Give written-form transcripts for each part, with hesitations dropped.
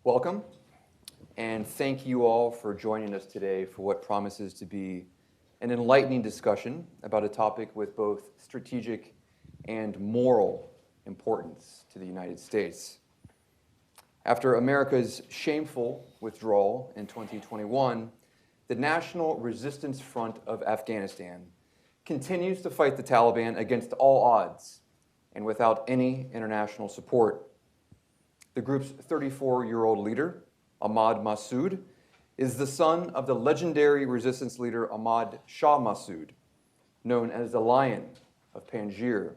Welcome, and thank you all for joining us today for what promises to be an enlightening discussion about a topic with both strategic and moral importance to the United States. After America's shameful withdrawal in 2021, the National Resistance Front of Afghanistan continues to fight the Taliban against all odds and without any international support. The group's 34-year-old leader, Ahmad Massoud, is the son of the legendary resistance leader Ahmad Shah Massoud, known as the Lion of Panjshir,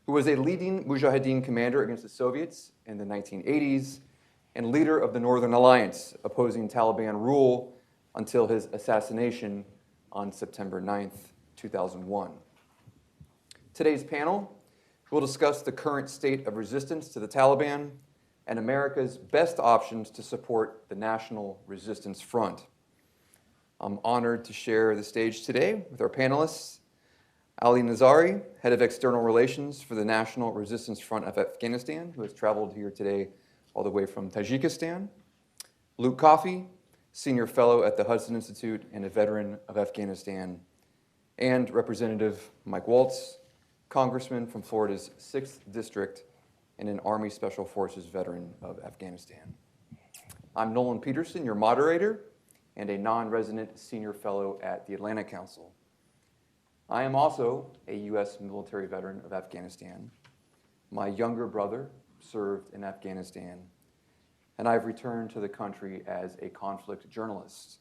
who was a leading Mujahideen commander against the Soviets in the 1980s and leader of the Northern Alliance opposing Taliban rule until his assassination on September 9th, 2001. Today's panel will discuss the current state of resistance to the Taliban and America's best options to support the National Resistance Front. I'm honored to share the stage today with our panelists, Ali Nazari, Head of External Relations for the National Resistance Front of Afghanistan, who has traveled here today all the way from Tajikistan, Luke Coffey, Senior Fellow at the Hudson Institute and a veteran of Afghanistan, and Representative Mike Waltz, Congressman from Florida's 6th District and an Army Special Forces veteran of Afghanistan. I'm Nolan Peterson, your moderator, and a non-resident senior fellow at the Atlantic Council. I am also a U.S. military veteran of Afghanistan. My younger brother served in Afghanistan, and I've returned to the country as a conflict journalist.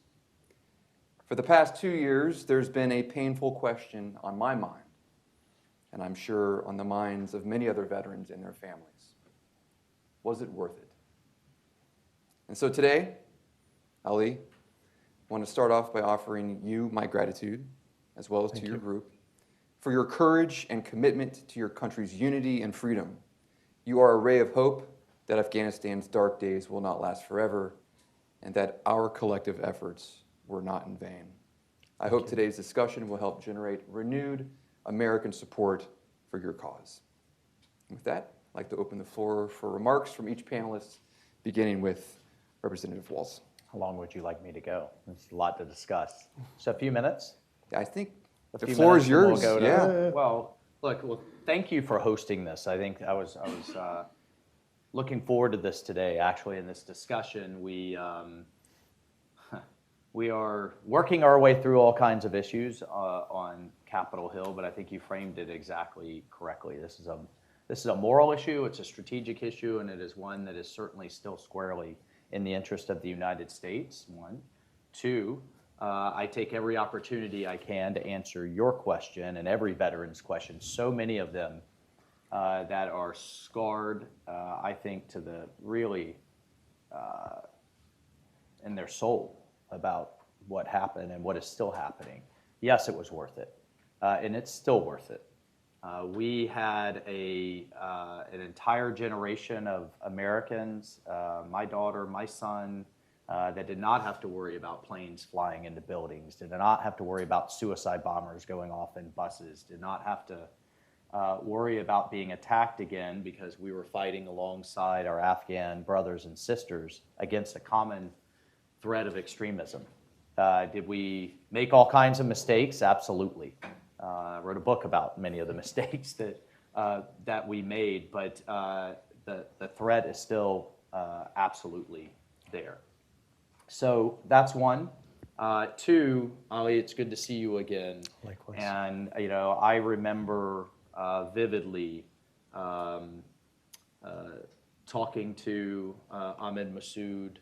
For the past 2 years, there's been a painful question on my mind, and I'm sure on the minds of many other veterans and their families. Was it worth it? And so today, Ali, I want to start off by offering you my gratitude, as well as to your group, for your courage and commitment to your country's unity and freedom. You are a ray of hope that Afghanistan's dark days will not last forever, and that our collective efforts were not in vain. I hope today's discussion will help generate renewed American support for your cause. And with that, I'd like to open the floor for remarks from each panelist, beginning with Representative Waltz. How long would you like me to go? There's a lot to discuss. So a few minutes? I think the floor is yours. We'll go well, look, thank you for hosting this. I think I was looking forward to this today. Actually, in this discussion, we are working our way through all kinds of issues on Capitol Hill, but I think you framed it exactly correctly. This is a moral issue, it's a strategic issue, and it is one that is certainly still squarely in the interest of the United States, one. Two, I take every opportunity I can to answer your question and every veteran's question, so many of them that are scarred, I think, to the really in their soul about what happened and what is still happening. Yes, it was worth it, and it's still worth it. We had an entire generation of Americans, my daughter, my son, that did not have to worry about planes flying into buildings, did not have to worry about suicide bombers going off in buses, did not have to worry about being attacked again because we were fighting alongside our Afghan brothers and sisters against a common threat of extremism. Did we make all kinds of mistakes? Absolutely. I wrote a book about many of the mistakes that we made, but the threat is still absolutely there. So that's one. Two, Ali, it's good to see you again. Likewise. And I remember vividly talking to Ahmad Massoud,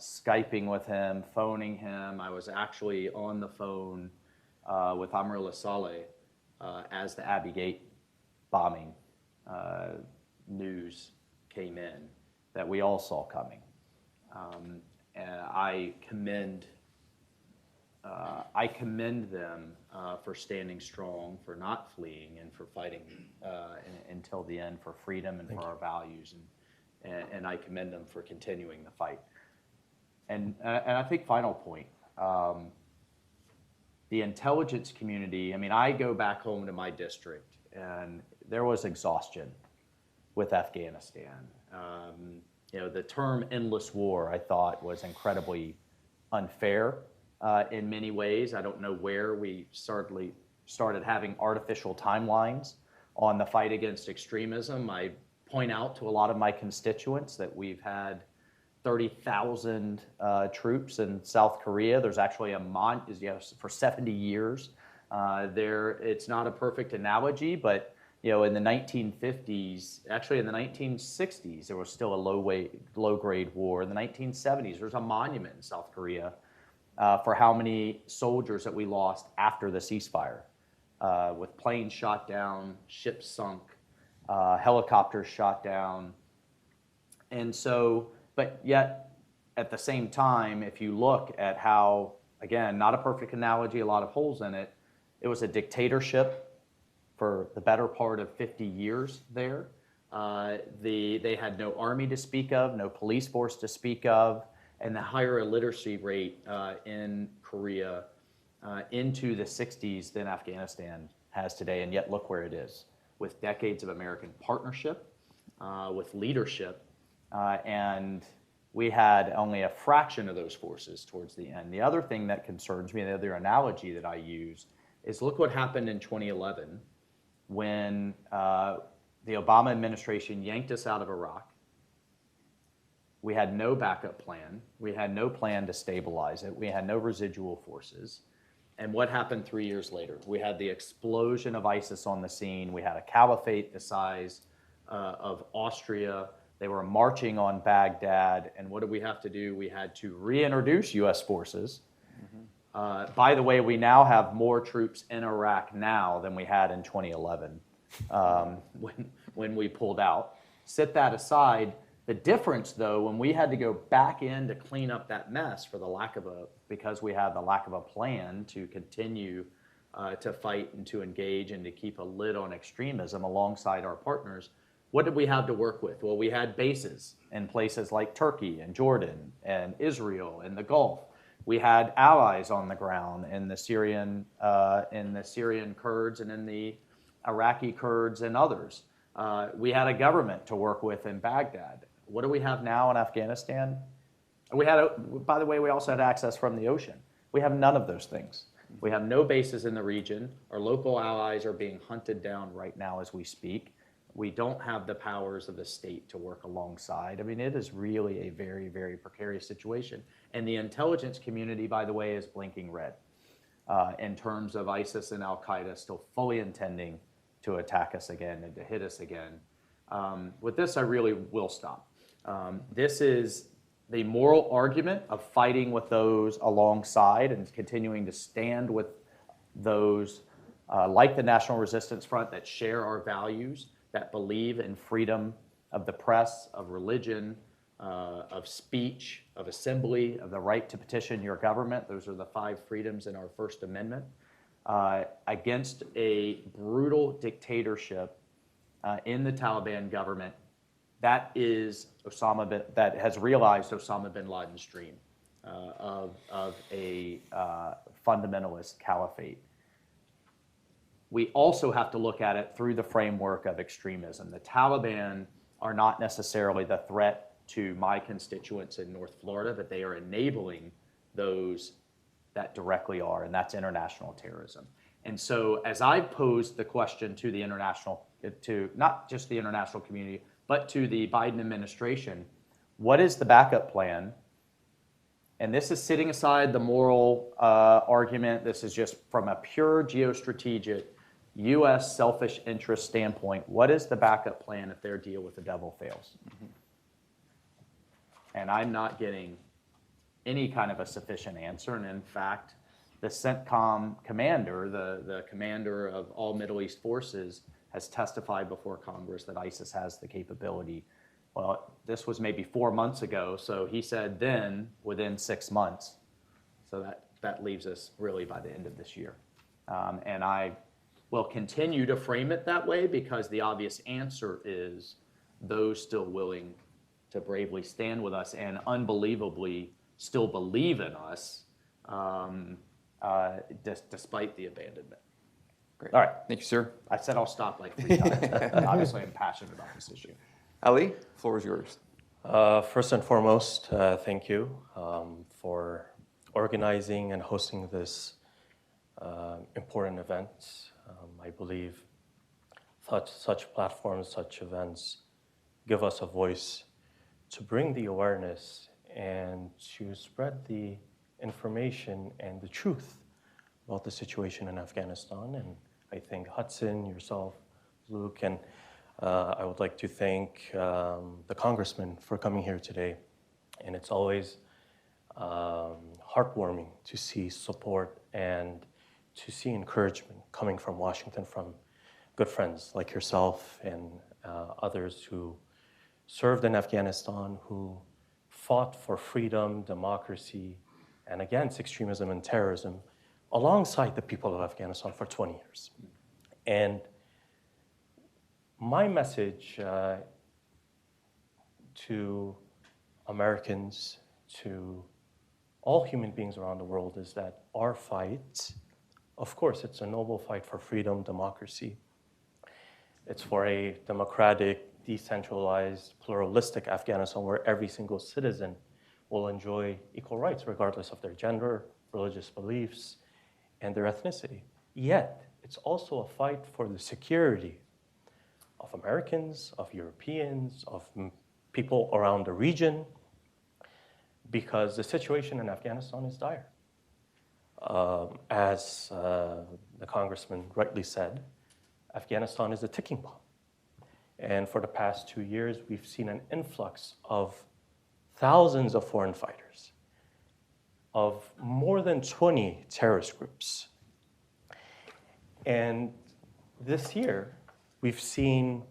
Skyping with him, phoning him. I was actually on the phone with Amrullah Saleh as the Abbey Gate bombing news came in that we all saw coming. And I commend them for standing strong, for not fleeing, and for fighting until the end for freedom and for our values. And I commend them for continuing the fight. And I think final point, the intelligence community, I go back home to my district, and there was exhaustion with Afghanistan. the term endless war, I thought, was incredibly unfair in many ways. I don't know where we started having artificial timelines on the fight against extremism. I point out to a lot of my constituents that we've had 30,000 troops in South Korea. There's actually for 70 years. It's not a perfect analogy, but in the 1950s, actually in the 1960s, there was still a low-grade war. In the 1970s, there's a monument in South Korea for how many soldiers that we lost after the ceasefire, with planes shot down, ships sunk, helicopters shot down. And so, but yet, at the same time, if you look at how, again, not a perfect analogy, a lot of holes in it, it was a dictatorship for the better part of 50 years there. They had no army to speak of, no police force to speak of, and the higher illiteracy rate in Korea into the 60s than Afghanistan has today, and yet look where it is, with decades of American partnership, with leadership, and we had only a fraction of those forces towards the end. The other thing that concerns me, the other analogy that I use, is look what happened in 2011 when the Obama administration yanked us out of Iraq. We had no backup plan. We had no plan to stabilize it. We had no residual forces. And what happened 3 years later? We had the explosion of ISIS on the scene. We had a caliphate the size of Austria. They were marching on Baghdad. And what did we have to do? We had to reintroduce U.S. forces. By the way, we now have more troops in Iraq now than we had in 2011 when we pulled out. Set that aside. The difference, though, when we had to go back in to clean up that mess because we had the lack of a plan to continue to fight and to engage and to keep a lid on extremism alongside our partners, what did we have to work with? Well, we had bases in places like Turkey and Jordan and Israel and the Gulf. We had allies on the ground in the Syrian Kurds and in the Iraqi Kurds and others. We had a government to work with in Baghdad. What do we have now in Afghanistan? By the way, we also had access from the ocean. We have none of those things. We have no bases in the region. Our local allies are being hunted down right now as we speak. We don't have the powers of the state to work alongside. I mean, it is really a very, very precarious situation. And the intelligence community, by the way, is blinking red in terms of ISIS and al-Qaeda still fully intending to attack us again and to hit us again. With this, I really will stop. This is the moral argument of fighting with those alongside and continuing to stand with those like the National Resistance Front that share our values, that believe in freedom of the press, of religion, of speech, of assembly, of the right to petition your government. Those are the 5 freedoms in our First Amendment. Against a brutal dictatorship in the Taliban government that has realized Osama bin Laden's dream of a fundamentalist caliphate. We also have to look at it through the framework of extremism. The Taliban are not necessarily the threat to my constituents in North Florida, but they are enabling those that directly are, and that's international terrorism. And so as I've posed the question to the to not just the international community, but to the Biden administration, what is the backup plan? And this is setting aside the moral argument. This is just from a pure geostrategic, U.S. selfish interest standpoint. What is the backup plan if their deal with the devil fails? Mm-hmm. And I'm not getting any kind of a sufficient answer. And in fact, the CENTCOM commander, the commander of all Middle East forces, has testified before Congress that ISIS has the capability. Well, this was maybe 4 months ago, so he said then, within 6 months. So that leaves us really by the end of this year. And I will continue to frame it that way because the obvious answer is those still willing to bravely stand with us and unbelievably still believe in us despite the abandonment. Great. All right. Thank you, sir. I said I'll stop like 3 times. Obviously, I'm passionate about this issue. Ali, the floor is yours. First and foremost, thank you for organizing and hosting this important event. I believe such platforms, such events give us a voice to bring the awareness and to spread the information and the truth about the situation in Afghanistan. And I thank Hudson, yourself, Luke, and I would like to thank the congressman for coming here today. And it's always heartwarming to see support and to see encouragement coming from Washington, from good friends like yourself and others who served in Afghanistan, who fought for freedom, democracy, and against extremism and terrorism alongside the people of Afghanistan for 20 years. And my message to Americans, to all human beings around the world is that our fight, of course, it's a noble fight for freedom, democracy. It's for a democratic, decentralized, pluralistic Afghanistan where every single citizen will enjoy equal rights regardless of their gender, religious beliefs, and their ethnicity. Yet, it's also a fight for the security of Americans, of Europeans, of people around the region, because the situation in Afghanistan is dire. As the congressman rightly said, Afghanistan is a ticking bomb. And for the past 2 years, we've seen an influx of thousands of foreign fighters, of more than 20 terrorist groups. And this year, we've seen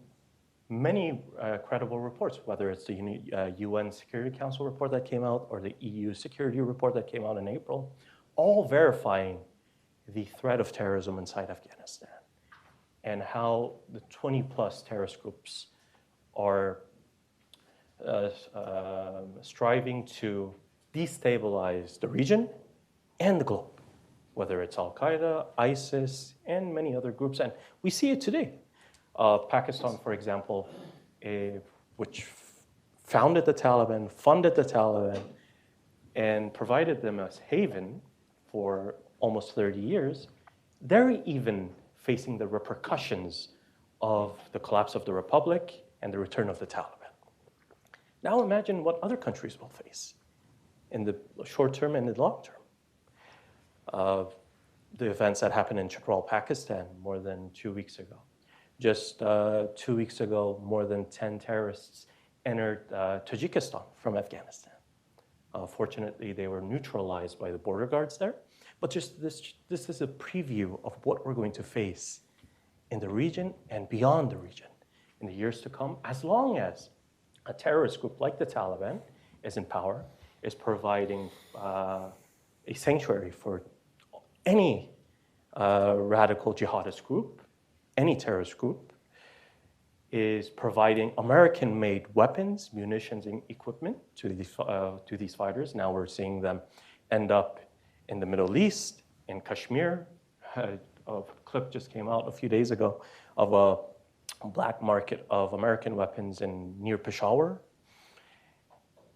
many credible reports, whether it's the UN Security Council report that came out or the EU security report that came out in April, all verifying the threat of terrorism inside Afghanistan and how the 20+ terrorist groups are striving to destabilize the region and the globe, whether it's al-Qaeda, ISIS, and many other groups. And we see it today. Pakistan, for example, which founded the Taliban, funded the Taliban, and provided them as haven for almost 30 years, they're even facing the repercussions of the collapse of the Republic and the return of the Taliban. Now imagine what other countries will face in the short term and the long term. The events that happened in Chitral, Pakistan, more than 2 weeks ago. Just 2 weeks ago, more than 10 terrorists entered Tajikistan from Afghanistan. Fortunately, they were neutralized by the border guards there. But just this is a preview of what we're going to face in the region and beyond the region in the years to come, as long as a terrorist group like the Taliban is in power, is providing a sanctuary for any radical jihadist group, any terrorist group, is providing American-made weapons, munitions, and equipment to these fighters. Now we're seeing them end up in the Middle East, in Kashmir. A clip just came out a few days ago of a black market of American weapons near Peshawar.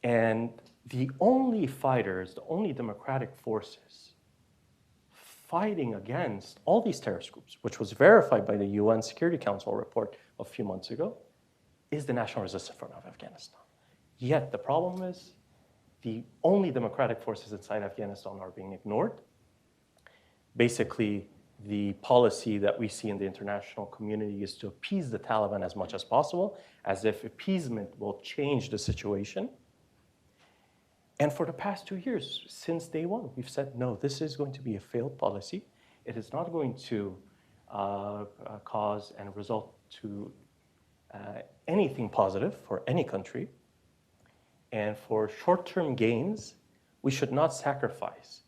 And the only fighters, the only democratic forces fighting against all these terrorist groups, which was verified by the UN Security Council report a few months ago, is the National Resistance Front of Afghanistan. Yet the problem is the only democratic forces inside Afghanistan are being ignored. Basically, the policy that we see in the international community is to appease the Taliban as much as possible, as if appeasement will change the situation. And for the past 2 years, since day one, we've said, no, this is going to be a failed policy. It is not going to cause and result to anything positive for any country. And for short-term gains, we should not sacrifice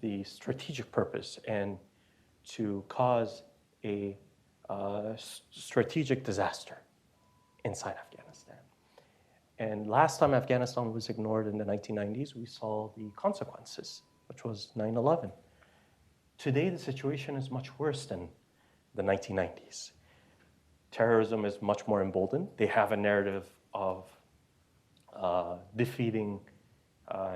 the strategic purpose and to cause a strategic disaster inside Afghanistan. And last time Afghanistan was ignored in the 1990s, we saw the consequences, which was 9/11. Today, the situation is much worse than the 1990s. terrorism is much more emboldened. They have a narrative of defeating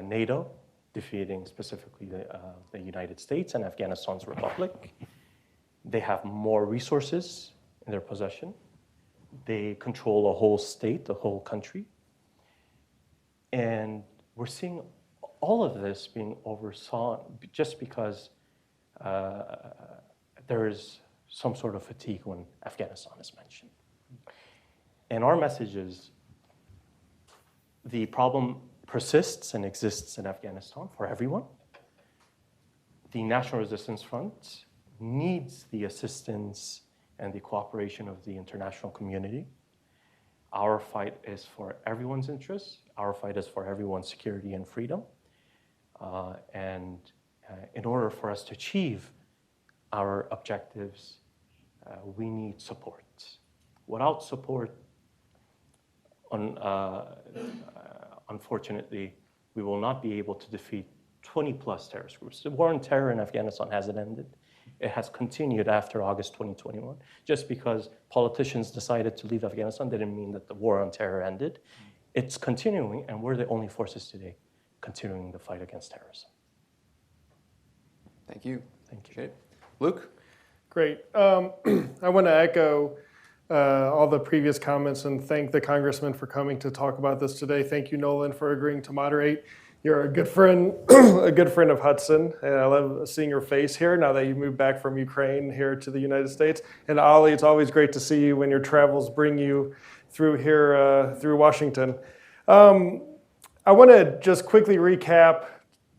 NATO, defeating specifically the United States and Afghanistan's republic. They have more resources in their possession. They control a whole state, a whole country. And we're seeing all of this being oversaw just because there is some sort of fatigue when Afghanistan is mentioned. And our message is the problem persists and exists in Afghanistan for everyone. The National Resistance Front needs the assistance and the cooperation of the international community. Our fight is for everyone's interests. Our fight is for everyone's security and freedom. In order for us to achieve our objectives, we need support. Without support, unfortunately, we will not be able to defeat 20+ terrorist groups. The war on terror in Afghanistan hasn't ended. It has continued after August 2021. Just because politicians decided to leave Afghanistan didn't mean that the war on terror ended. It's continuing, and we're the only forces today continuing the fight against terrorism. Thank you. Thank you. Appreciate it. Luke? Great. I want to echo all the previous comments and thank the congressman for coming to talk about this today. Thank you, Nolan, for agreeing to moderate. You're a good friend, a good friend of Hudson, and I love seeing your face here now that you moved back from Ukraine here to the United States. And Ali, it's always great to see you when your travels bring you through here, through Washington. I want to just quickly recap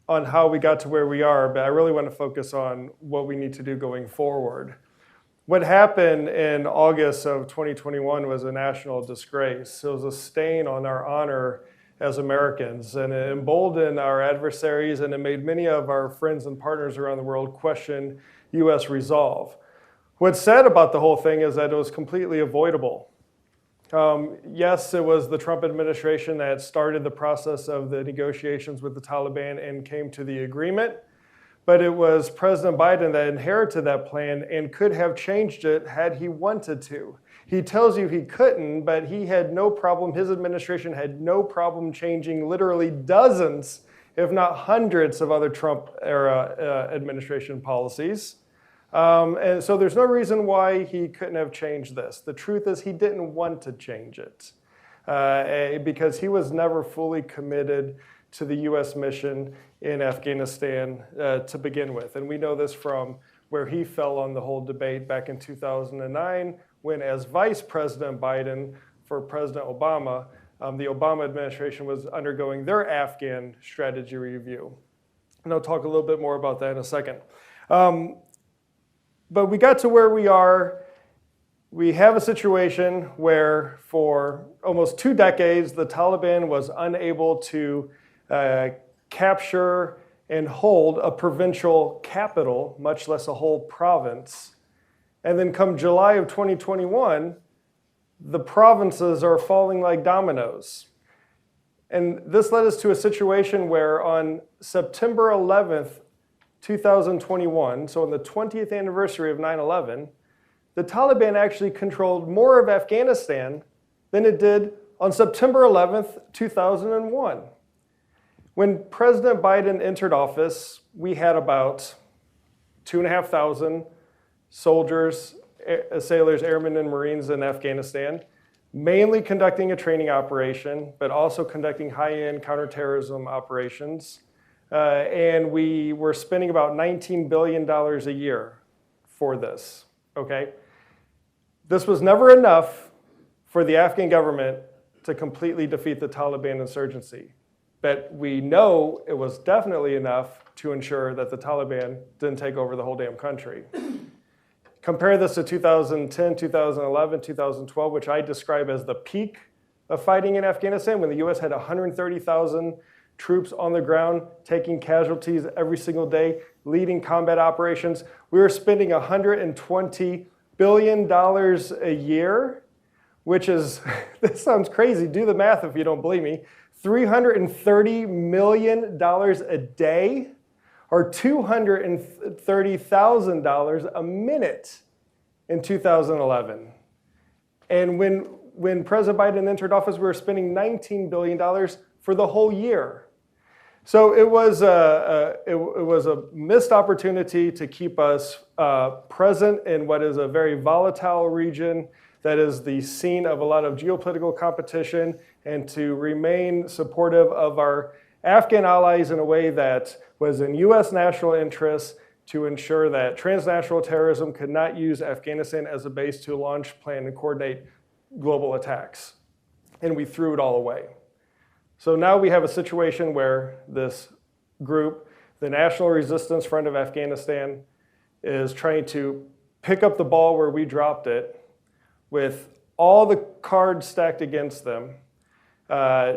on how we got to where we are, but I really want to focus on what we need to do going forward. What happened in August of 2021 was a national disgrace. It was a stain on our honor as Americans, and it emboldened our adversaries, and it made many of our friends and partners around the world question U.S. resolve. What's sad about the whole thing is that it was completely avoidable. Yes, it was the Trump administration that started the process of the negotiations with the Taliban and came to the agreement, but it was President Biden that inherited that plan and could have changed it had he wanted to. He tells you he couldn't, but he had no problem, his administration had no problem changing literally dozens, if not hundreds of other Trump-era administration policies. And so there's no reason why he couldn't have changed this. The truth is he didn't want to change it because he was never fully committed to the U.S. mission in Afghanistan to begin with. And we know this from where he fell on the whole debate back in 2009 when, as Vice President Biden for President Obama, the Obama administration was undergoing their Afghan strategy review. And I'll talk a little bit more about that in a second. But we got to where we are. We have a situation where for almost 2 decades, the Taliban was unable to capture and hold a provincial capital, much less a whole province. And then come July of 2021, the provinces are falling like dominoes. And this led us to a situation where on September 11th, 2021, so on the 20th anniversary of 9/11, the Taliban actually controlled more of Afghanistan than it did on September 11th, 2001. When President Biden entered office, we had about 2,500 soldiers, sailors, airmen, and Marines in Afghanistan, mainly conducting a training operation, but also conducting high-end counterterrorism operations. And we were spending about $19 billion a year for this, okay? This was never enough for the Afghan government to completely defeat the Taliban insurgency. But we know it was definitely enough to ensure that the Taliban didn't take over the whole damn country. Compare this to 2010, 2011, 2012, which I describe as the peak of fighting in Afghanistan, when the US had 130,000 troops on the ground, taking casualties every single day, leading combat operations. We were spending $120 billion a year, which is, this sounds crazy, do the math if you don't believe me, $330 million a day, or $230,000 a minute in 2011. And when President Biden entered office, we were spending $19 billion for the whole year. So it was a missed opportunity to keep us present in what is a very volatile region that is the scene of a lot of geopolitical competition, and to remain supportive of our Afghan allies in a way that was in U.S. national interest, to ensure that transnational terrorism could not use Afghanistan as a base to launch, plan, and coordinate global attacks. And we threw it all away. So now we have a situation where this group, the National Resistance Front of Afghanistan, is trying to pick up the ball where we dropped it, with all the cards stacked against them,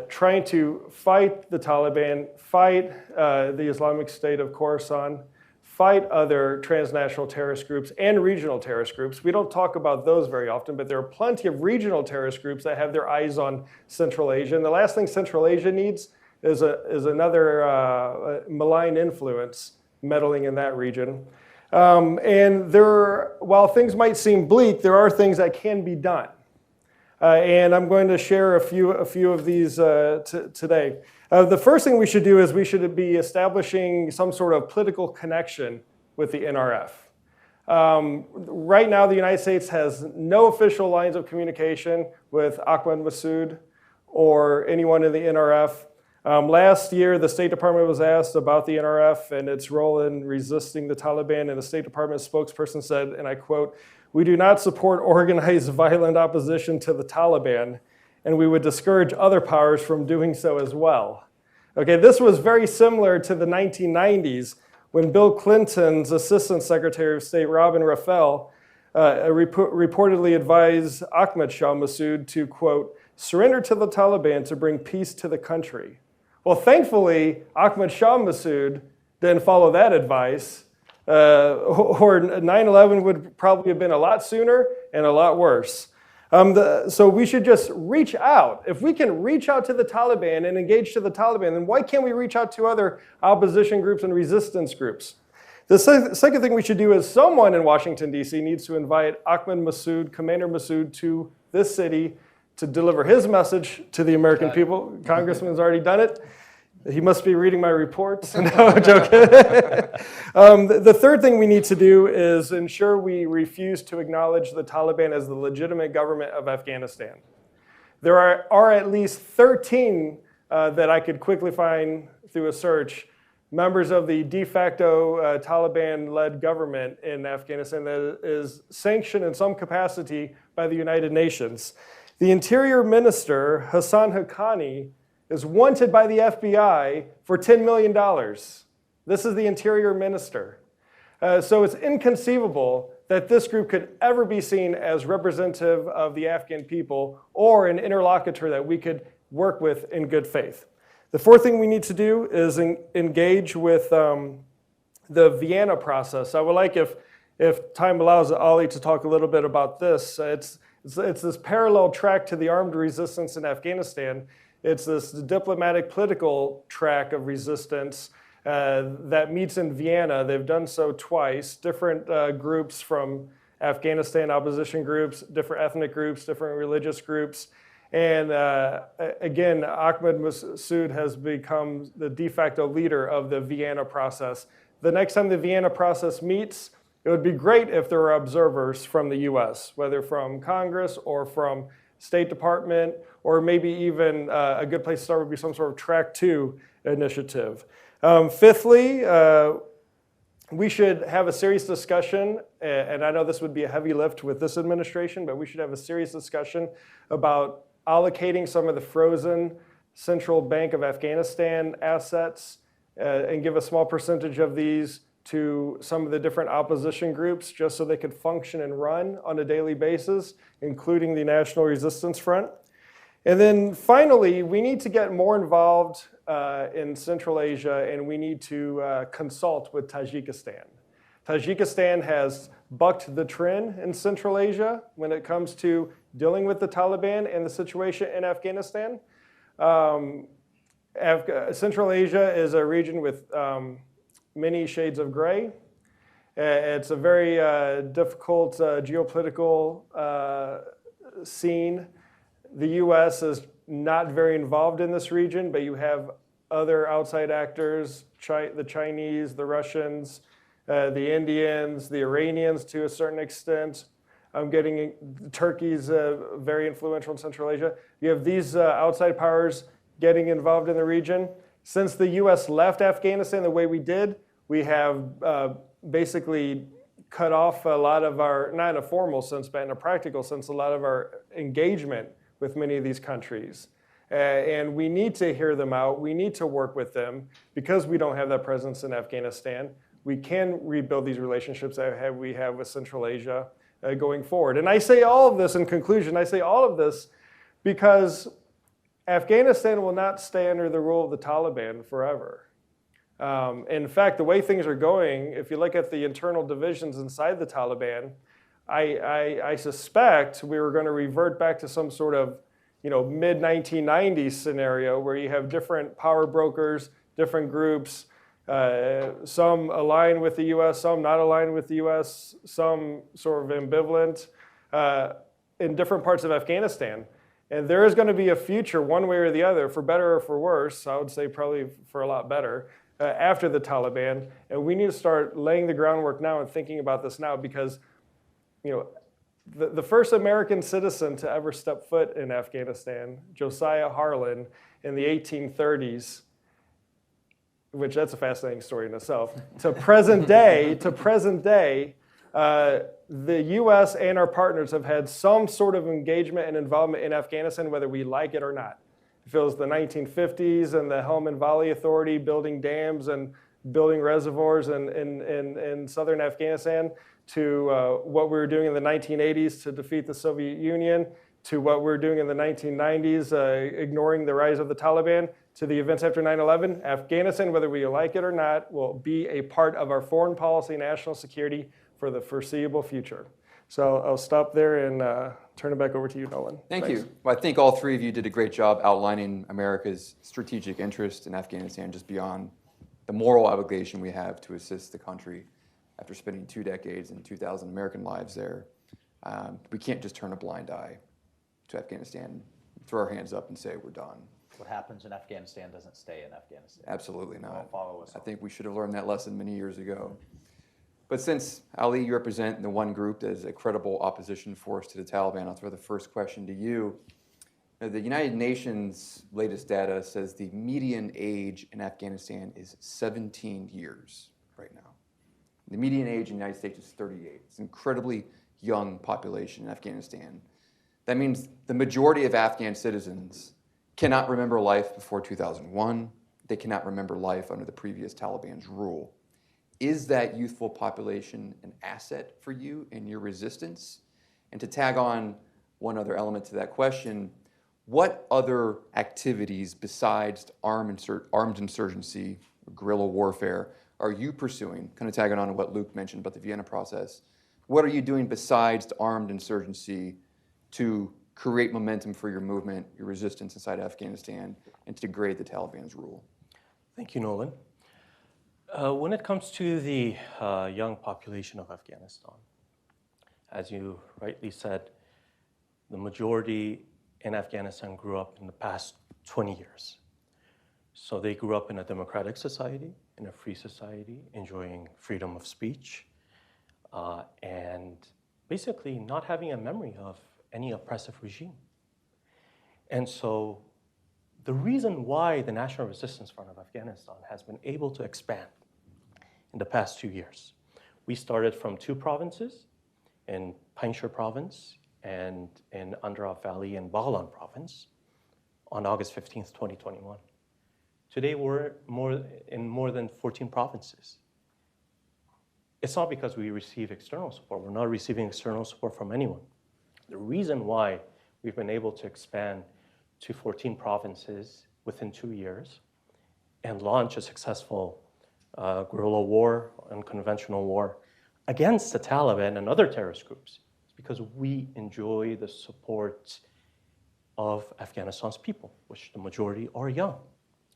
trying to fight the Taliban, fight the Islamic State of Khorasan, fight other transnational terrorist groups and regional terrorist groups. We don't talk about those very often, but there are plenty of regional terrorist groups that have their eyes on Central Asia. And the last thing Central Asia needs is another malign influence meddling in that region. And while things might seem bleak, there are things that can be done. And I'm going to share a few of these today. The first thing we should do is we should be establishing some sort of political connection with the NRF. Right now, the United States has no official lines of communication with Ahmad Massoud or anyone in the NRF. Last year, the State Department was asked about the NRF and its role in resisting the Taliban, and the State Department spokesperson said, and I quote, "We do not support organized violent opposition to the Taliban, and we would discourage other powers from doing so as well." Okay, this was very similar to the 1990s when Bill Clinton's Assistant Secretary of State, Robin Raphael, reportedly advised Ahmad Shah Massoud to, quote, "surrender to the Taliban to bring peace to the country." Well, thankfully, Ahmad Shah Massoud didn't follow that advice, or 9/11 would probably have been a lot sooner and a lot worse. So we should just reach out. If we can reach out to the Taliban and engage to the Taliban, then why can't we reach out to other opposition groups and resistance groups? The second thing we should do is someone in Washington, D.C. needs to invite Ahmad Massoud, Commander Massoud, to this city to deliver his message to the American people. Congressman's already done it. He must be reading my reports. No, I'm joking. The third thing we need to do is ensure we refuse to acknowledge the Taliban as the legitimate government of Afghanistan. There are at least 13 that I could quickly find through a search, members of the de facto Taliban-led government in Afghanistan that is sanctioned in some capacity by the United Nations. The Interior Minister, Hassan Haqqani, is wanted by the FBI for $10 million. This is the Interior Minister. So it's inconceivable that this group could ever be seen as representative of the Afghan people or an interlocutor that we could work with in good faith. The fourth thing we need to do is engage with the Vienna process. I would like, if time allows, Ali to talk a little bit about this. It's this parallel track to the armed resistance in Afghanistan. It's this diplomatic political track of resistance that meets in Vienna. They've done so twice. Different groups from Afghanistan, opposition groups, different ethnic groups, different religious groups. And again, Ahmad Massoud has become the de facto leader of the Vienna process. The next time the Vienna process meets, it would be great if there were observers from the US, whether from Congress or from State Department, or maybe even a good place to start would be some sort of Track 2 initiative. Fifthly, we should have a serious discussion, and I know this would be a heavy lift with this administration, but we should have a serious discussion about allocating some of the frozen Central Bank of Afghanistan assets and give a small percentage of these to some of the different opposition groups just so they could function and run on a daily basis, including the National Resistance Front. And then finally, we need to get more involved in Central Asia, and we need to consult with Tajikistan. Tajikistan has bucked the trend in Central Asia when it comes to dealing with the Taliban and the situation in Afghanistan. Central Asia is a region with many shades of gray. It's a very difficult geopolitical seen the U.S. is not very involved in this region, but you have other outside actors, the Chinese, the Russians, the Indians, the Iranians to a certain extent. Turkey's very influential in Central Asia. You have these outside powers getting involved in the region. Since the U.S. left Afghanistan the way we did, we have basically cut off a lot of our, not in a formal sense, but in a practical sense, a lot of our engagement with many of these countries. And we need to hear them out. We need to work with them because we don't have that presence in Afghanistan. We can rebuild these relationships that we have with Central Asia going forward. And I say all of this in conclusion, I say all of this because Afghanistan will not stay under the rule of the Taliban forever. In fact, the way things are going, if you look at the internal divisions inside the Taliban, I suspect we were going to revert back to some sort of mid-1990s scenario where you have different power brokers, different groups, some aligned with the U.S., some not aligned with the U.S., some sort of ambivalent in different parts of Afghanistan. And there is going to be a future, one way or the other, for better or for worse, I would say probably for a lot better, after the Taliban. And we need to start laying the groundwork now and thinking about this now because the first American citizen to ever step foot in Afghanistan, Josiah Harlan, in the 1830s, which that's a fascinating story in itself, to present day, the U.S. and our partners have had some sort of engagement and involvement in Afghanistan, whether we like it or not. If it was the 1950s and the Helmand Valley Authority building dams and building reservoirs in southern Afghanistan, to what we were doing in the 1980s to defeat the Soviet Union, to what we were doing in the 1990s, ignoring the rise of the Taliban, to the events after 9/11, Afghanistan, whether we like it or not, will be a part of our foreign policy and national security for the foreseeable future. So I'll stop there and turn it back over to you, Nolan. Thanks. Thanks. You. Well, I think all three of you did a great job outlining America's strategic interest in Afghanistan, just beyond the moral obligation we have to assist the country after spending 2 decades and 2,000 American lives there. We can't just turn a blind eye to Afghanistan, throw our hands up and say we're done. What happens in Afghanistan doesn't stay in Afghanistan. Absolutely not. Won't follow us I home. think we should have learned that lesson many years ago. But since, Ali, you represent the one group that is a credible opposition force to the Taliban, I'll throw the first question to you. The United Nations latest data says the median age in Afghanistan is 17 years right now. The median age in the United States is 38. It's an incredibly young population in Afghanistan. That means the majority of Afghan citizens cannot remember life before 2001. They cannot remember life under the previous Taliban's rule. Is that youthful population an asset for you in your resistance? And to tag on one other element to that question, what other activities besides armed insurgency, guerrilla warfare, are you pursuing? Kind of tagging on to what Luke mentioned about the Vienna process. What are you doing besides armed insurgency to create momentum for your movement, your resistance inside Afghanistan, and to degrade the Taliban's rule? Thank you, Nolan. When it comes to the young population of Afghanistan, as you rightly said, the majority in Afghanistan grew up in the past 20 years. So they grew up in a democratic society, in a free society, enjoying freedom of speech, and basically not having a memory of any oppressive regime. And so the reason why the National Resistance Front of Afghanistan has been able to expand in the past 2 years, we started from 2 provinces, in Panjshir province and in Andrav Valley in Baghlan province, on August 15th, 2021. Today we're in more than 14 provinces. It's not because we receive external support. We're not receiving external support from anyone. The reason why we've been able to expand to 14 provinces within 2 years and launch a successful guerrilla war, unconventional war against the Taliban and other terrorist groups is because we enjoy the support of Afghanistan's people, which the majority are young,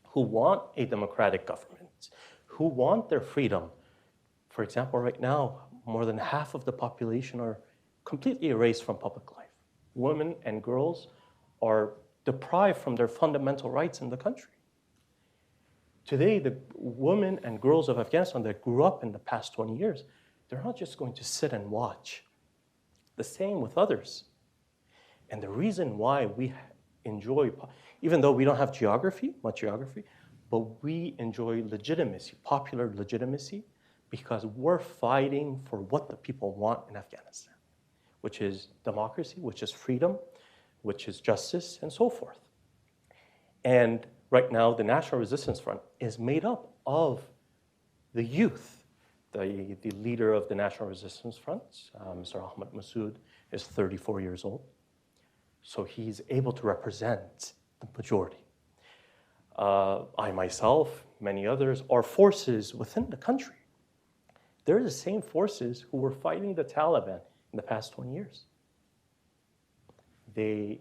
who want a democratic government, who want their freedom. For example, right now, more than half of the population are completely erased from public life. women and girls are deprived from their fundamental rights in the country. Today, the women and girls of Afghanistan that grew up in the past 20 years, they're not just going to sit and watch. The same with others. And the reason why we enjoy, even though we don't have much geography, but we enjoy legitimacy, popular legitimacy, because we're fighting for what the people want in Afghanistan, which is democracy, which is freedom, which is justice, and so forth. And right now, the National Resistance Front is made up of the youth. The leader of the National Resistance Front, Mr. Ahmad Massoud, is 34 years old. So he's able to represent the majority. I myself, many others, are forces within the country. They're the same forces who were fighting the Taliban in the past 20 years. They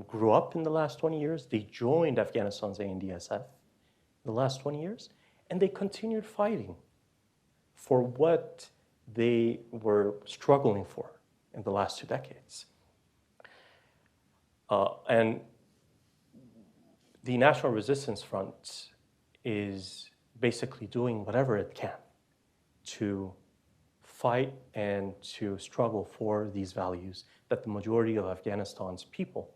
grew up in the last 20 years. They joined Afghanistan's ANDSF in the last 20 years, and they continued fighting for what they were struggling for in the last 2 decades. And the National Resistance Front is basically doing whatever it can to fight and to struggle for these values that the majority of Afghanistan's people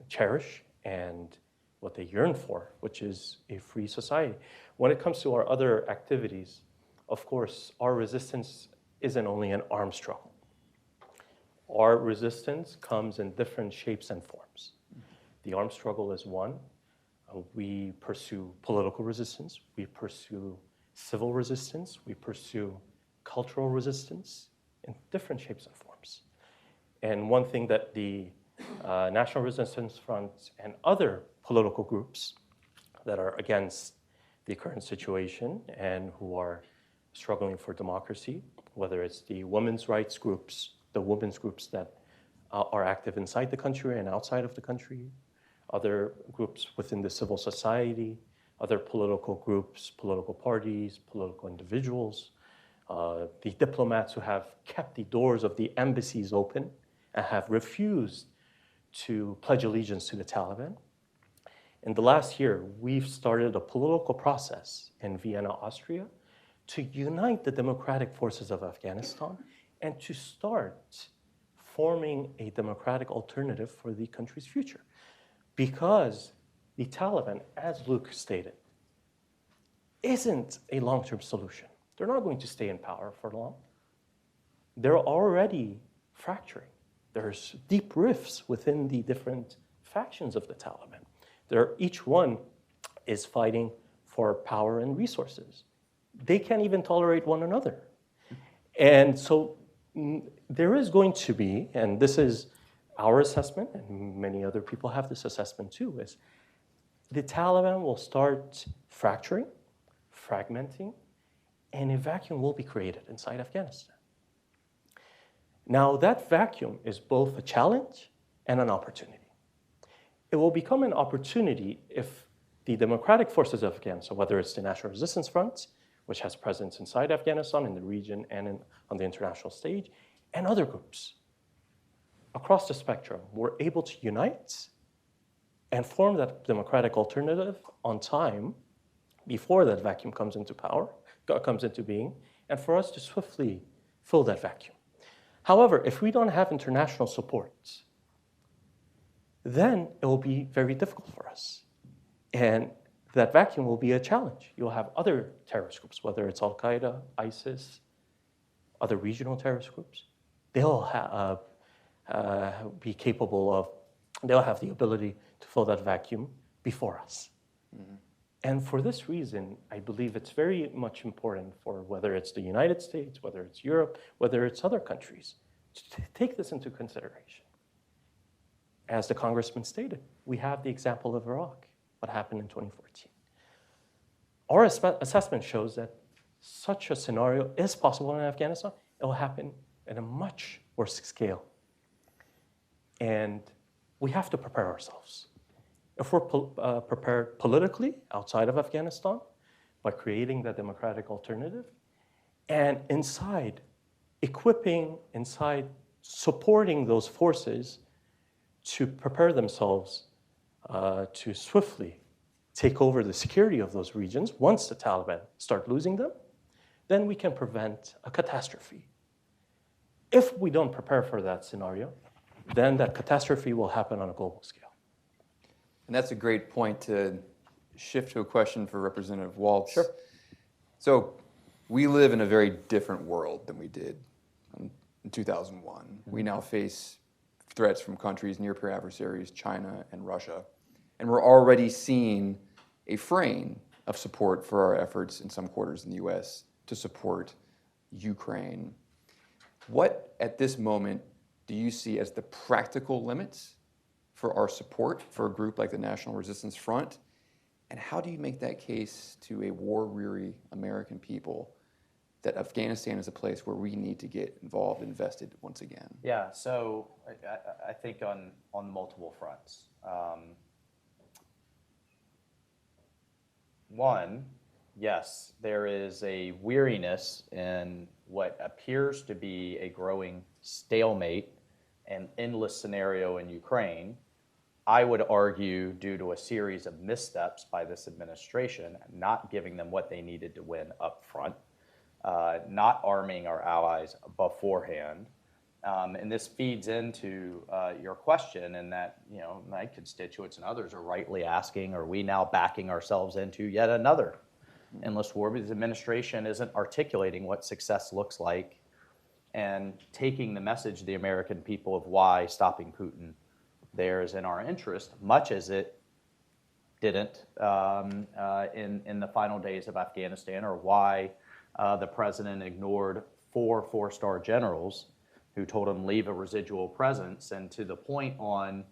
cherish and what they yearn for, which is a free society. When it comes to our other activities, of course, our resistance isn't only an armed struggle. Our resistance comes in different shapes and forms. The armed struggle is one. We pursue political resistance. We pursue civil resistance. We pursue cultural resistance in different shapes and forms. And one thing that the National Resistance Front and other political groups that are against the current situation and who are struggling for democracy, whether it's the women's rights groups, the women's groups that are active inside the country and outside of the country, other groups within the civil society, other political groups, political parties, political individuals, the diplomats who have kept the doors of the embassies open and have refused to pledge allegiance to the Taliban. In the last year, we've started a political process in Vienna, Austria, to unite the democratic forces of Afghanistan and to start forming a democratic alternative for the country's future. Because the Taliban, as Luke stated, isn't a long-term solution. They're not going to stay in power for long. They're already fracturing. There's deep rifts within the different factions of the Taliban. Each one is fighting for power and resources. They can't even tolerate one another. And so there is going to be, and this is our assessment, and many other people have this assessment too, is the Taliban will start fracturing, fragmenting, and a vacuum will be created inside Afghanistan. Now, that vacuum is both a challenge and an opportunity. It will become an opportunity if the democratic forces of Afghanistan, whether it's the National Resistance Front, which has presence inside Afghanistan, in the region, and on the international stage, and other groups across the spectrum, were able to unite and form that democratic alternative on time before that vacuum comes into being, and for us to swiftly fill that vacuum. However, if we don't have international support, then it will be very difficult for us. And that vacuum will be a challenge. You'll have other terrorist groups, whether it's al-Qaeda, ISIS, other regional terrorist groups. They'll be capable of, they'll have the ability to fill that vacuum before us. Mm-hmm. And for this reason, I believe it's very much important for whether it's the United States, whether it's Europe, whether it's other countries, to take this into consideration. As the congressman stated, we have the example of Iraq, what happened in 2014. Our assessment shows that such a scenario is possible in Afghanistan. It will happen at a much worse scale. And we have to prepare ourselves. If we're prepared politically outside of Afghanistan by creating that democratic alternative, and inside, equipping inside supporting those forces to prepare themselves to swiftly take over the security of those regions. Once the Taliban start losing them, then we can prevent a catastrophe. If we don't prepare for that scenario, then that catastrophe will happen on a global scale. And that's a great point to shift to a question for Representative Waltz. Sure. So we live in a very different world than we did in 2001. We now face threats from countries, near-peer adversaries, China and Russia. And we're already seeing a fraying of support for our efforts in some quarters in the US to support Ukraine. What, at this moment, do you see as the practical limits for our support for a group like the National Resistance Front? And how do you make that case to a war-weary American people that Afghanistan is a place where we need to get involved, invested once again? Yeah, so I think on multiple fronts. One, yes, there is a weariness in what appears to be a growing stalemate and endless scenario in Ukraine. I would argue due to a series of missteps by this administration, not giving them what they needed to win up front, not arming our allies beforehand. And this feeds into your question, in that, you know, my constituents and others are rightly asking, are we now backing ourselves into yet another endless war? Because the administration isn't articulating what success looks like and taking the message to the American people of why stopping Putin there is in our interest, much as it didn't in the final days of Afghanistan, or why the president ignored 4 four-star generals who told him leave a residual presence. And to the point on,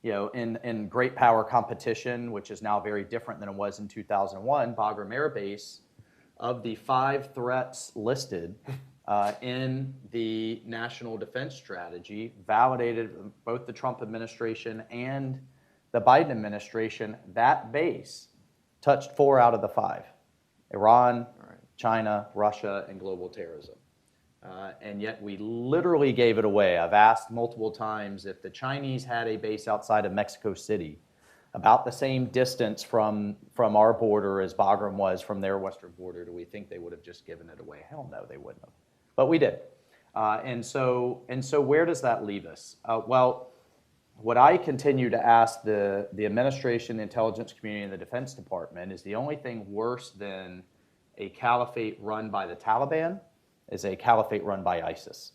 you know, in great power competition, which is now very different than it was in 2001, Bagram Air Base, of the 5 threats listed in the National Defense Strategy, validated both the Trump administration and the Biden administration, that base touched 4 out of the 5. Iran, China, Russia, and global terrorism. And yet we literally gave it away. I've asked multiple times, if the Chinese had a base outside of Mexico City, about the same distance from our border as Bagram was from their western border, do we think they would have just given it away? Hell no, they wouldn't have. But we did. And so where does that leave us? Well, what I continue to ask the administration, the intelligence community, and the Defense Department is, the only thing worse than a caliphate run by the Taliban is a caliphate run by ISIS.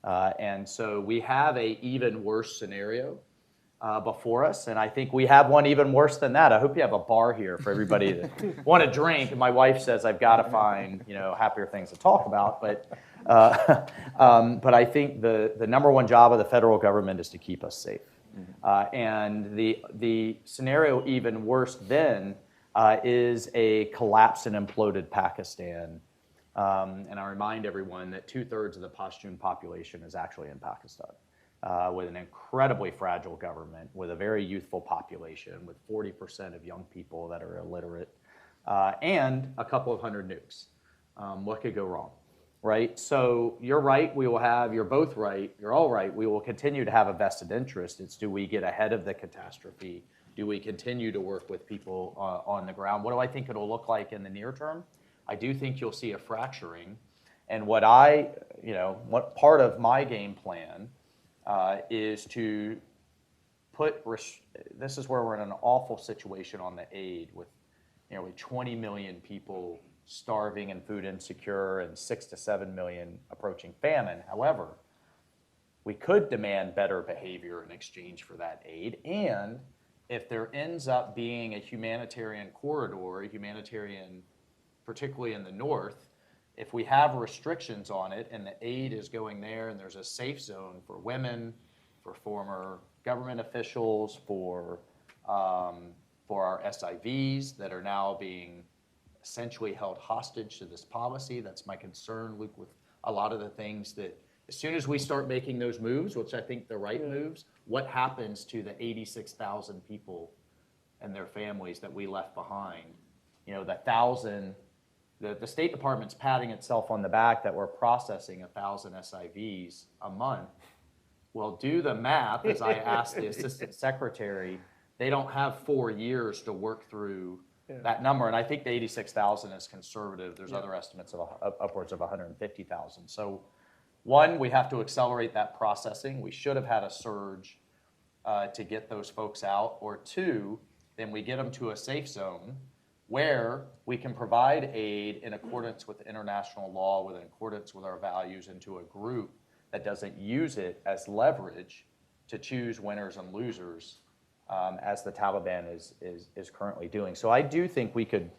And so we have an even worse scenario before us, and I think we have one even worse than that. I hope you have a bar here for everybody that want to drink. And my wife says I've got to find, you know, happier things to talk about. But I think the number one job of the federal government is to keep us safe. And the scenario even worse then is a collapsed and imploded Pakistan. And I remind everyone that 2/3 of the Pashtun population is actually in Pakistan, with an incredibly fragile government, with a very youthful population, with 40% of young people that are illiterate, and a couple of hundred nukes. What could go wrong, right? So you're right, you're both right, you're all right, we will continue to have a vested interest. It's, do we get ahead of the catastrophe? Do we continue to work with people on the ground? What do I think it'll look like in the near term? I do think you'll see a fracturing. And what part of my game plan is to this is where we're in an awful situation on the aid, with nearly 20 million people starving and food insecure, and 6 to 7 million approaching famine. However, we could demand better behavior in exchange for that aid. And if there ends up being a humanitarian corridor, particularly in the north, if we have restrictions on it and the aid is going there, and there's a safe zone for women, for former government officials, for our SIVs that are now being essentially held hostage to this policy. That's my concern, Luke, with a lot of the things that, as soon as we start making those moves, which I think the right moves, what happens to the 86,000 people and their families that we left behind? You know, the 1,000 the State Department's patting itself on the back that we're processing 1,000 SIVs a month. Well, do the math, as I asked the Assistant Secretary, they don't have 4 years to work through that number. And I think the 86,000 is conservative. There's other estimates of upwards of 150,000. So one, we have to accelerate that processing. We should have had a surge to get those folks out. Or two, then we get them to a safe zone where we can provide aid in accordance with international law, in accordance with our values, into a group that doesn't use it as leverage to choose winners and losers, as the Taliban is currently doing. So I do think we could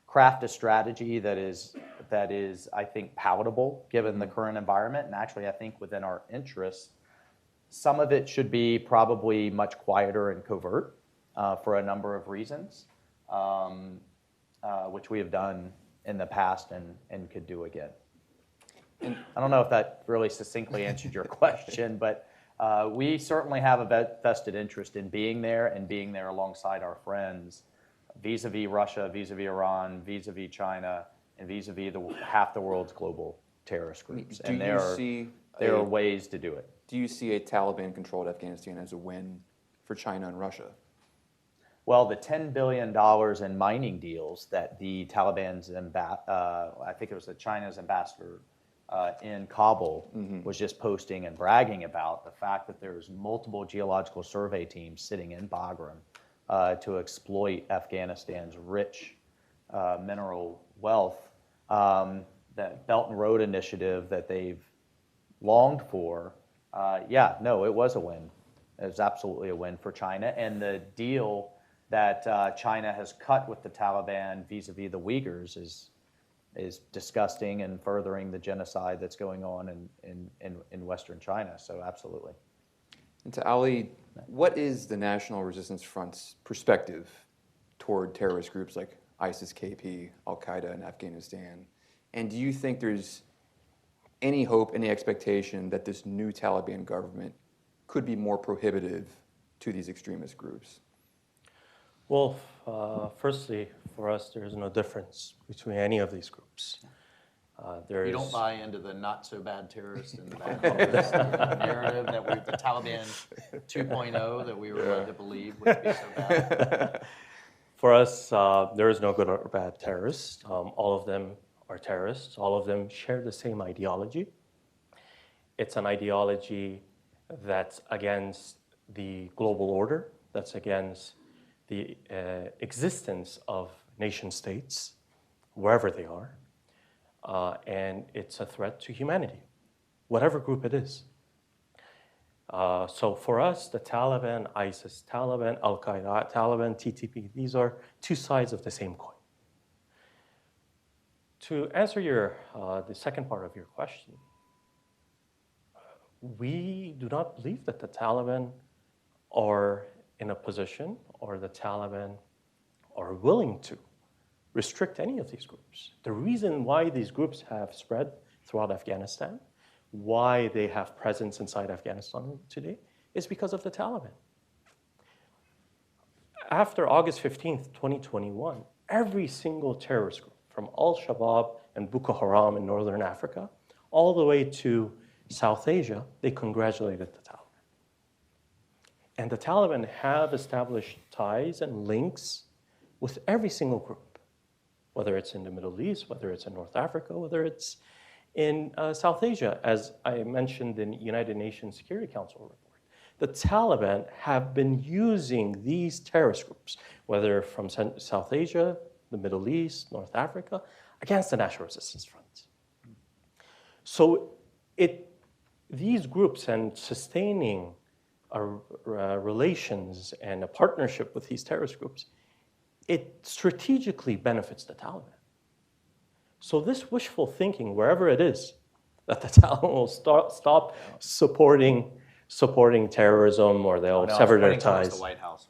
craft a strategy that is, I think, palatable given the current environment, and actually I think within our interests. Some of it should be probably much quieter and covert for a number of reasons, which we have done in the past and could do again. I don't know if that really succinctly answered your question, but we certainly have a vested interest in being there and being there alongside our friends, vis-a-vis Russia, vis-a-vis Iran, vis-a-vis China, and vis-a-vis half the world's global terrorist groups. And there are ways to do it. Do you see a Taliban-controlled Afghanistan as a win for China and Russia? Well, the $10 billion in mining deals that the Taliban's, I think it was China's ambassador in Kabul was just posting and bragging about the fact that there's multiple geological survey teams sitting in Bagram to exploit Afghanistan's rich mineral wealth. That Belt and Road Initiative that they've longed for, it was a win. It was absolutely a win for China. And the deal that China has cut with the Taliban vis-a-vis the Uyghurs is disgusting and furthering the genocide that's going on in Western China. So absolutely. And to Ali, what is the National Resistance Front's perspective toward terrorist groups like ISIS-KP, al-Qaeda in Afghanistan? And do you think there's any hope, any expectation that this new Taliban government could be more prohibitive to these extremist groups? Well, firstly, for us, there is no difference between any of these groups. You don't buy into the not-so-bad terrorist and the bad terrorist narrative that the Taliban 2.0 that we were led to believe would be so bad? For us, there is no good or bad terrorists. All of them are terrorists. All of them share the same ideology. It's an ideology that's against the global order, that's against the existence of nation states, wherever they are, and it's a threat to humanity, whatever group it is. So for us, the Taliban, ISIS, Taliban, al-Qaeda, Taliban, TTP, these are two sides of the same coin. To answer the second part of your question, we do not believe that the Taliban are in a position or the Taliban are willing to restrict any of these groups. The reason why these groups have spread throughout Afghanistan, why they have presence inside Afghanistan today, is because of the Taliban. After August 15th, 2021, every single terrorist group, from al-Shabaab and Boko Haram in Northern Africa, all the way to South Asia, they congratulated the Taliban. And the Taliban have established ties and links with every single group, whether it's in the Middle East, whether it's in North Africa, whether it's in South Asia, as I mentioned in United Nations Security Council report. The Taliban have been using these terrorist groups, whether from South Asia, the Middle East, North Africa, against the National Resistance Front. So these groups and sustaining relations and a partnership with these terrorist groups, it strategically benefits the Taliban. So this wishful thinking, wherever it is, that the Taliban will stop supporting terrorism, or they'll sever their ties, the White House.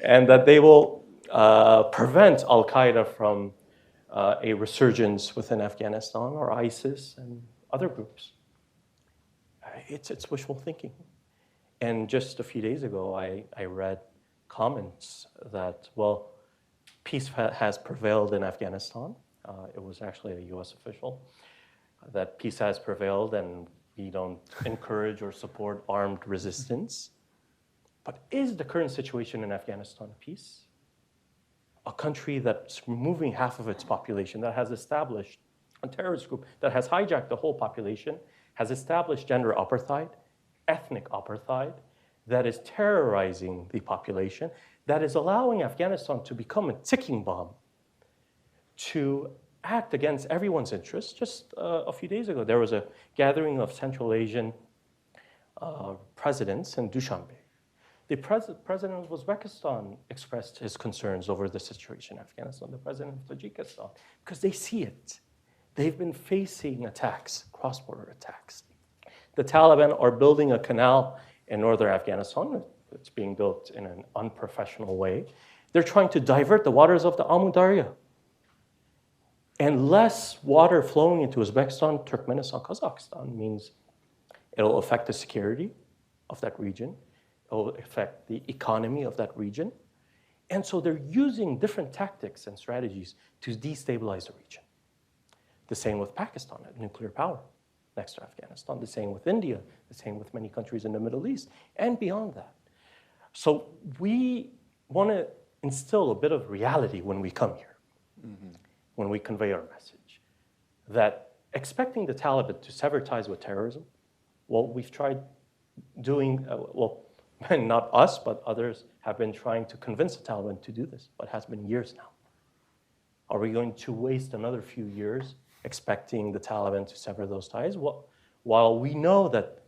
and that they will prevent al-Qaeda from a resurgence within Afghanistan, or ISIS and other groups. It's wishful thinking. And just a few days ago, I read comments that, well, peace has prevailed in Afghanistan. It was actually a US official. That peace has prevailed and we don't encourage or support armed resistance. But is the current situation in Afghanistan peace? A country that's removing half of its population, that has established a terrorist group, that has hijacked the whole population, has established gender apartheid, ethnic apartheid, that is terrorizing the population, that is allowing Afghanistan to become a ticking bomb, to act against everyone's interests. Just a few days ago, there was a gathering of Central Asian presidents in Dushanbe. The president of Uzbekistan expressed his concerns over the situation in Afghanistan, the president of Tajikistan, because they see it. They've been facing attacks, cross-border attacks. The Taliban are building a canal in northern Afghanistan. It's being built in an unprofessional way. They're trying to divert the waters of the Amu Darya. And less water flowing into Uzbekistan, Turkmenistan, Kazakhstan means it'll affect the security of that region. It'll affect the economy of that region. And so they're using different tactics and strategies to destabilize the region. The same with Pakistan, nuclear power next to Afghanistan. The same with India. The same with many countries in the Middle East and beyond that. So we want to instill a bit of reality when we come here, when we convey our message, that expecting the Taliban to sever ties with terrorism, well, we've tried doing, not us, but others have been trying to convince the Taliban to do this, but it has been years now. Are we going to waste another few years expecting the Taliban to sever those ties? Well, while we know that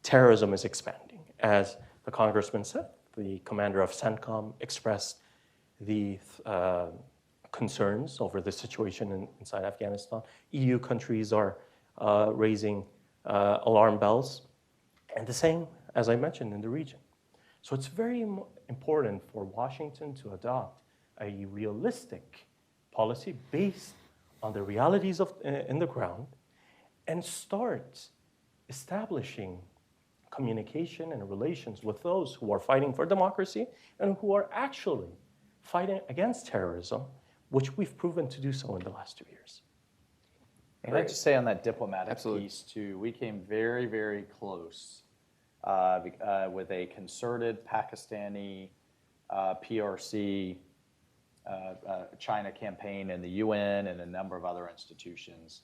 terrorism is expanding, as the congressman said, the commander of CENTCOM expressed the concerns over the situation inside Afghanistan. EU countries are raising alarm bells, and the same, as I mentioned, in the region. So it's very important for Washington to adopt a realistic policy based on the realities of in the ground and start establishing communication and relations with those who are fighting for democracy and who are actually fighting against terrorism, which we've proven to do so in the last 2 years. And I'd just say on that diplomatic Absolutely. piece too, we came very, very close with a concerted Pakistani PRC China campaign in the UN and a number of other institutions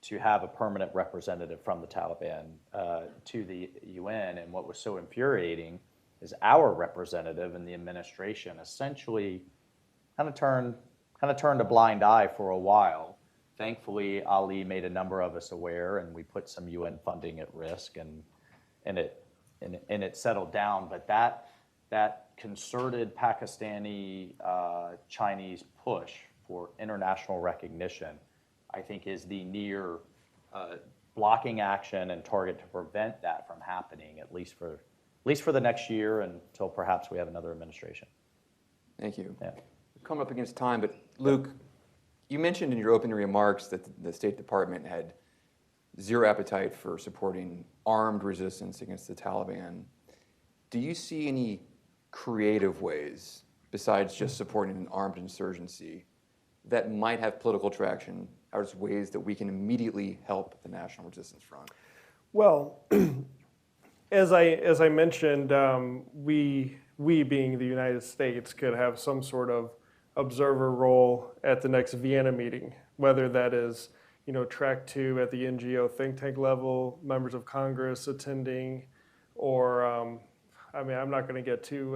to have a permanent representative from the Taliban to the UN. And what was so infuriating is our representative in the administration essentially kind of turned a blind eye for a while. Thankfully, Ali made a number of us aware, and we put some UN funding at risk, and it settled down. But that concerted Pakistani Chinese push for international recognition, I think, is the near blocking action and target to prevent that from happening, at least for the next year until perhaps we have another administration. Thank you. Yeah. We're coming up against time, but Luke, you mentioned in your opening remarks that the State Department had zero appetite for supporting armed resistance against the Taliban. Do you see any creative ways, besides just supporting an armed insurgency, that might have political traction as ways that we can immediately help the National Resistance Front? Well, as I mentioned, we being the United States could have some sort of observer role at the next Vienna meeting, whether that is, track 2 at the NGO think tank level, members of Congress attending, or I'm not going to get too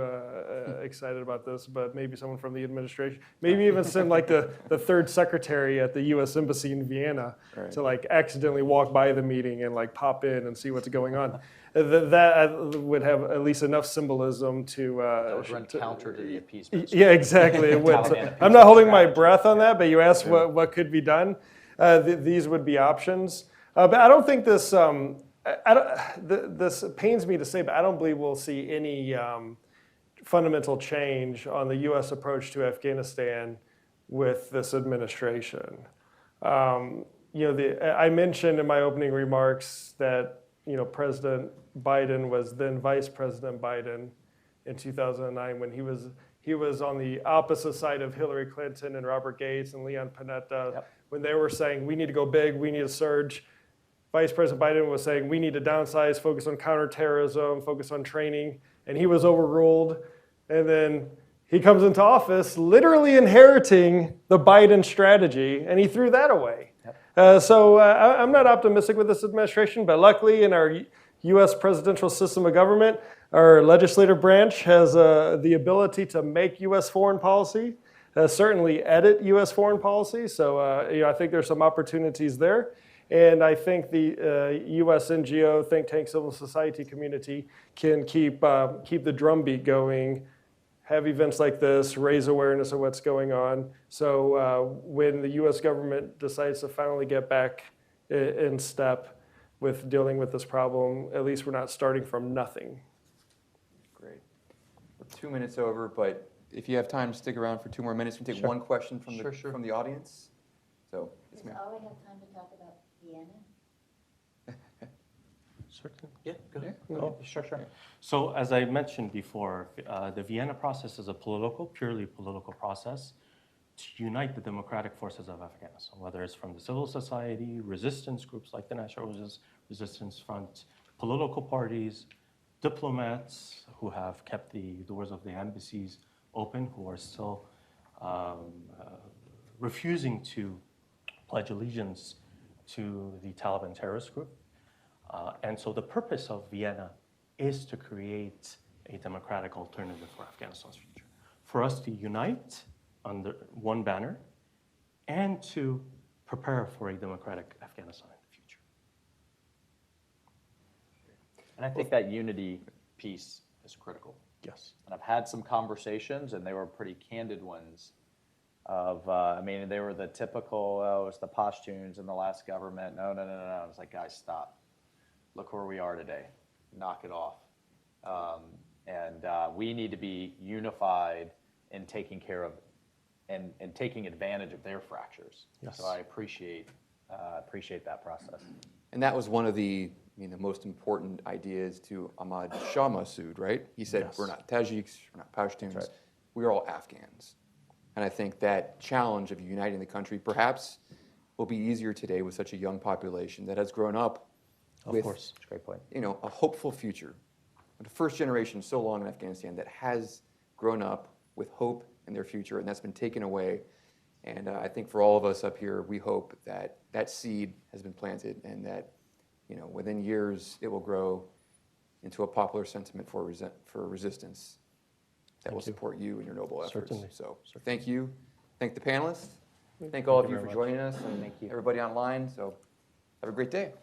excited about this, but maybe someone from the administration, maybe even send like the third secretary at the U.S. Embassy in Vienna to like accidentally walk by the meeting and like pop in and see what's going on. That would have at least enough symbolism to. That would run counter to the appeasement. Yeah, exactly. It would. I'm not holding my breath on that, but you asked what could be done. These would be options, but I don't think this. This pains me to say, but I don't believe we'll see any fundamental change on the U.S. approach to Afghanistan with this administration. I mentioned in my opening remarks that President Biden was then Vice President Biden in 2009 when he was he was on the opposite side of Hillary Clinton and Robert Gates and Leon Panetta when they were saying, we need to go big, we need to surge. Vice President Biden was saying, we need to downsize, focus on counterterrorism, focus on training, and he was overruled. And then he comes into office literally inheriting the Biden strategy, and he threw that away. So I'm not optimistic with this administration, but luckily in our U.S. presidential system of government, our legislative branch has the ability to make U.S. foreign policy, certainly edit U.S. foreign policy. So I think there's some opportunities there. And I think the U.S. NGO, think tank, civil society community can keep the drumbeat going, have events like this, raise awareness of what's going on. So when the U.S. government decides to finally get back in step with dealing with this problem, at least we're not starting from nothing. Great. We're 2 minutes over, but if you have time to stick around for 2 more minutes, we can take one question from from the audience. So, yes, ma'am. Does Ollie have time to talk about Vienna? Certainly. Yeah, go ahead. Oh, Sure. So as I mentioned before, the Vienna process is a purely political process to unite the democratic forces of Afghanistan, whether it's from the civil society, resistance groups like the National Resistance Front, political parties, diplomats who have kept the doors of the embassies open, who are still refusing to pledge allegiance to the Taliban terrorist group. And so the purpose of Vienna is to create a democratic alternative for Afghanistan's future, for us to unite under one banner and to prepare for a democratic Afghanistan in the future. And I think that unity piece is critical. Yes. And I've had some conversations, and they were pretty candid ones. They were the typical, oh, it's the Pashtuns in the last government. No. I was like, guys, stop. Look where we are today. Knock it off. We need to be unified in taking care of and taking advantage of their fractures. Yes. So I appreciate that process. And that was one of the most important ideas to Ahmad Shah Massoud, right? He said, Yes. we're not Tajiks, we're not Pashtuns, right. we're all Afghans. And I think that challenge of uniting the country perhaps will be easier today with such a young population that has grown up Of with course. That's a great point. a hopeful future. The first generation so long in Afghanistan that has grown up with hope in their future, and that's been taken away. And I think for all of us up here, we hope that that seed has been planted and that within years it will grow into a popular sentiment for resistance that will support you in your noble efforts. Certainly. So thank you. Thank the panelists. Thank all of you very for much. joining us and everybody online. So have a great day.